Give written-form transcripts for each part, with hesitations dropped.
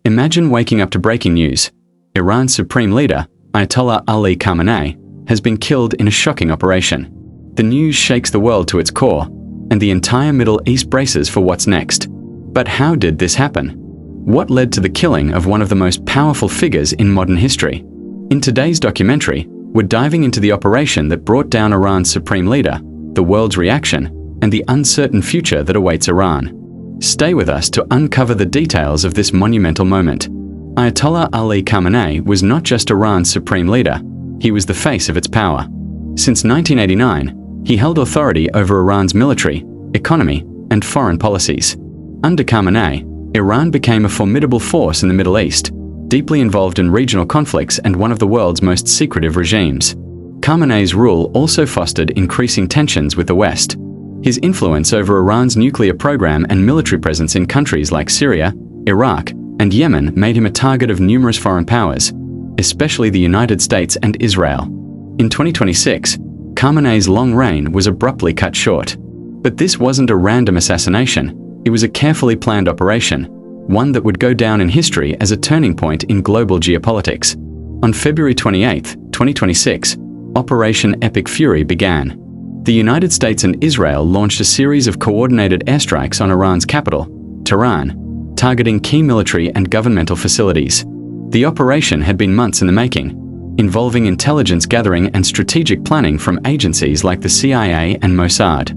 Imagine waking up to breaking news. Iran's supreme leader, Ayatollah Ali Khamenei, has been killed in a shocking operation. The news shakes the world to its core, and the entire Middle East braces for what's next. But how did this happen? What led to the killing of one of the most powerful figures in modern history? In today's documentary, we're diving into the operation that brought down Iran's supreme leader, the world's reaction, and the uncertain future that awaits Iran. Stay with us to uncover the details of this monumental moment. Ayatollah Ali Khamenei was not just Iran's supreme leader, he was the face of its power. Since 1989, he held authority over Iran's military, economy, and foreign policies. Under Khamenei, Iran became a formidable force in the Middle East, deeply involved in regional conflicts and one of the world's most secretive regimes. Khamenei's rule also fostered increasing tensions with the West. His influence over Iran's nuclear program and military presence in countries like Syria, Iraq, and Yemen made him a target of numerous foreign powers, especially the United States and Israel. In 2026, Khamenei's long reign was abruptly cut short. But this wasn't a random assassination, it was a carefully planned operation, one that would go down in history as a turning point in global geopolitics. On February 28, 2026, Operation Epic Fury began. The United States and Israel launched a series of coordinated airstrikes on Iran's capital, Tehran, targeting key military and governmental facilities. The operation had been months in the making, involving intelligence gathering and strategic planning from agencies like the CIA and Mossad.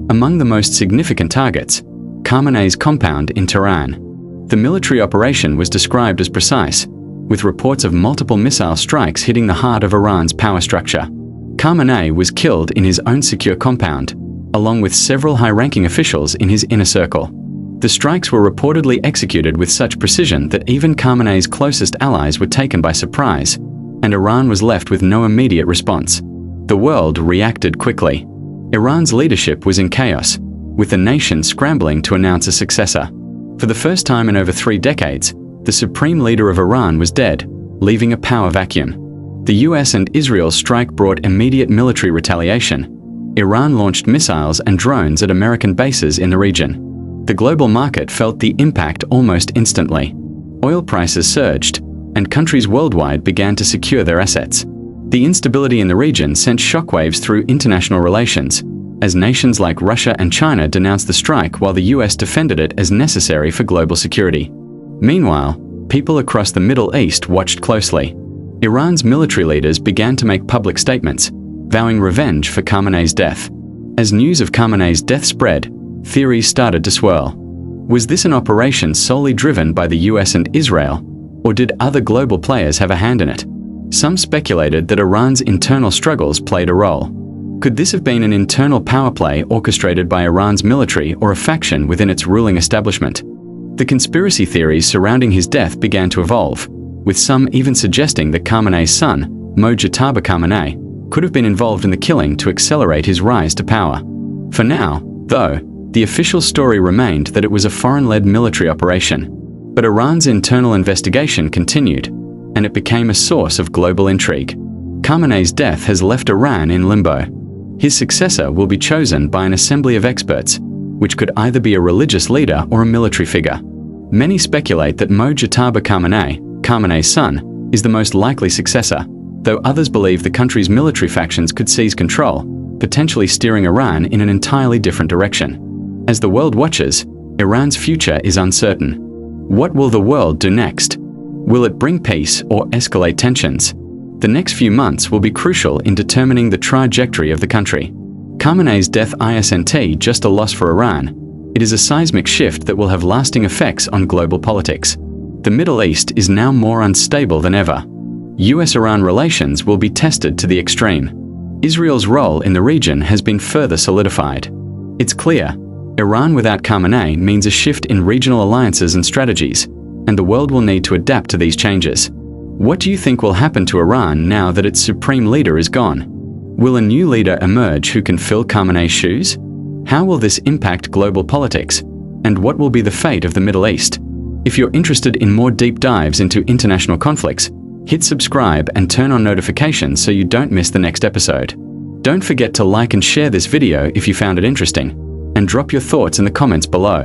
Among the most significant targets, Khamenei's compound in Tehran. The military operation was described as precise, with reports of multiple missile strikes hitting the heart of Iran's power structure. Khamenei was killed in his own secure compound, along with several high-ranking officials in his inner circle. The strikes were reportedly executed with such precision that even Khamenei's closest allies were taken by surprise, and Iran was left with no immediate response. The world reacted quickly. Iran's leadership was in chaos, with the nation scrambling to announce a successor. For the first time in over 3 decades, the supreme leader of Iran was dead, leaving a power vacuum. The US and Israel's strike brought immediate military retaliation. Iran launched missiles and drones at American bases in the region. The global market felt the impact almost instantly. Oil prices surged, and countries worldwide began to secure their assets. The instability in the region sent shockwaves through international relations, as nations like Russia and China denounced the strike while the US defended it as necessary for global security. Meanwhile, people across the Middle East watched closely. Iran's military leaders began to make public statements, vowing revenge for Khamenei's death. As news of Khamenei's death spread, theories started to swirl. Was this an operation solely driven by the US and Israel, or did other global players have a hand in it? Some speculated that Iran's internal struggles played a role. Could this have been an internal power play orchestrated by Iran's military or a faction within its ruling establishment? The conspiracy theories surrounding his death began to evolve, with some even suggesting that Khamenei's son, Mojtaba Khamenei, could have been involved in the killing to accelerate his rise to power. For now, though, the official story remained that it was a foreign-led military operation. But Iran's internal investigation continued, and it became a source of global intrigue. Khamenei's death has left Iran in limbo. His successor will be chosen by an assembly of experts, which could either be a religious leader or a military figure. Many speculate that Mojtaba Khamenei, Khamenei's son, is the most likely successor, though others believe the country's military factions could seize control, potentially steering Iran in an entirely different direction. As the world watches, Iran's future is uncertain. What will the world do next? Will it bring peace or escalate tensions? The next few months will be crucial in determining the trajectory of the country. Khamenei's death isn't just a loss for Iran. It is a seismic shift that will have lasting effects on global politics. The Middle East is now more unstable than ever. US-Iran relations will be tested to the extreme. Israel's role in the region has been further solidified. It's clear, Iran without Khamenei means a shift in regional alliances and strategies, and the world will need to adapt to these changes. What do you think will happen to Iran now that its supreme leader is gone? Will a new leader emerge who can fill Khamenei's shoes? How will this impact global politics? And what will be the fate of the Middle East? If you're interested in more deep dives into international conflicts, hit subscribe and turn on notifications so you don't miss the next episode. Don't forget to like and share this video if you found it interesting, and drop your thoughts in the comments below.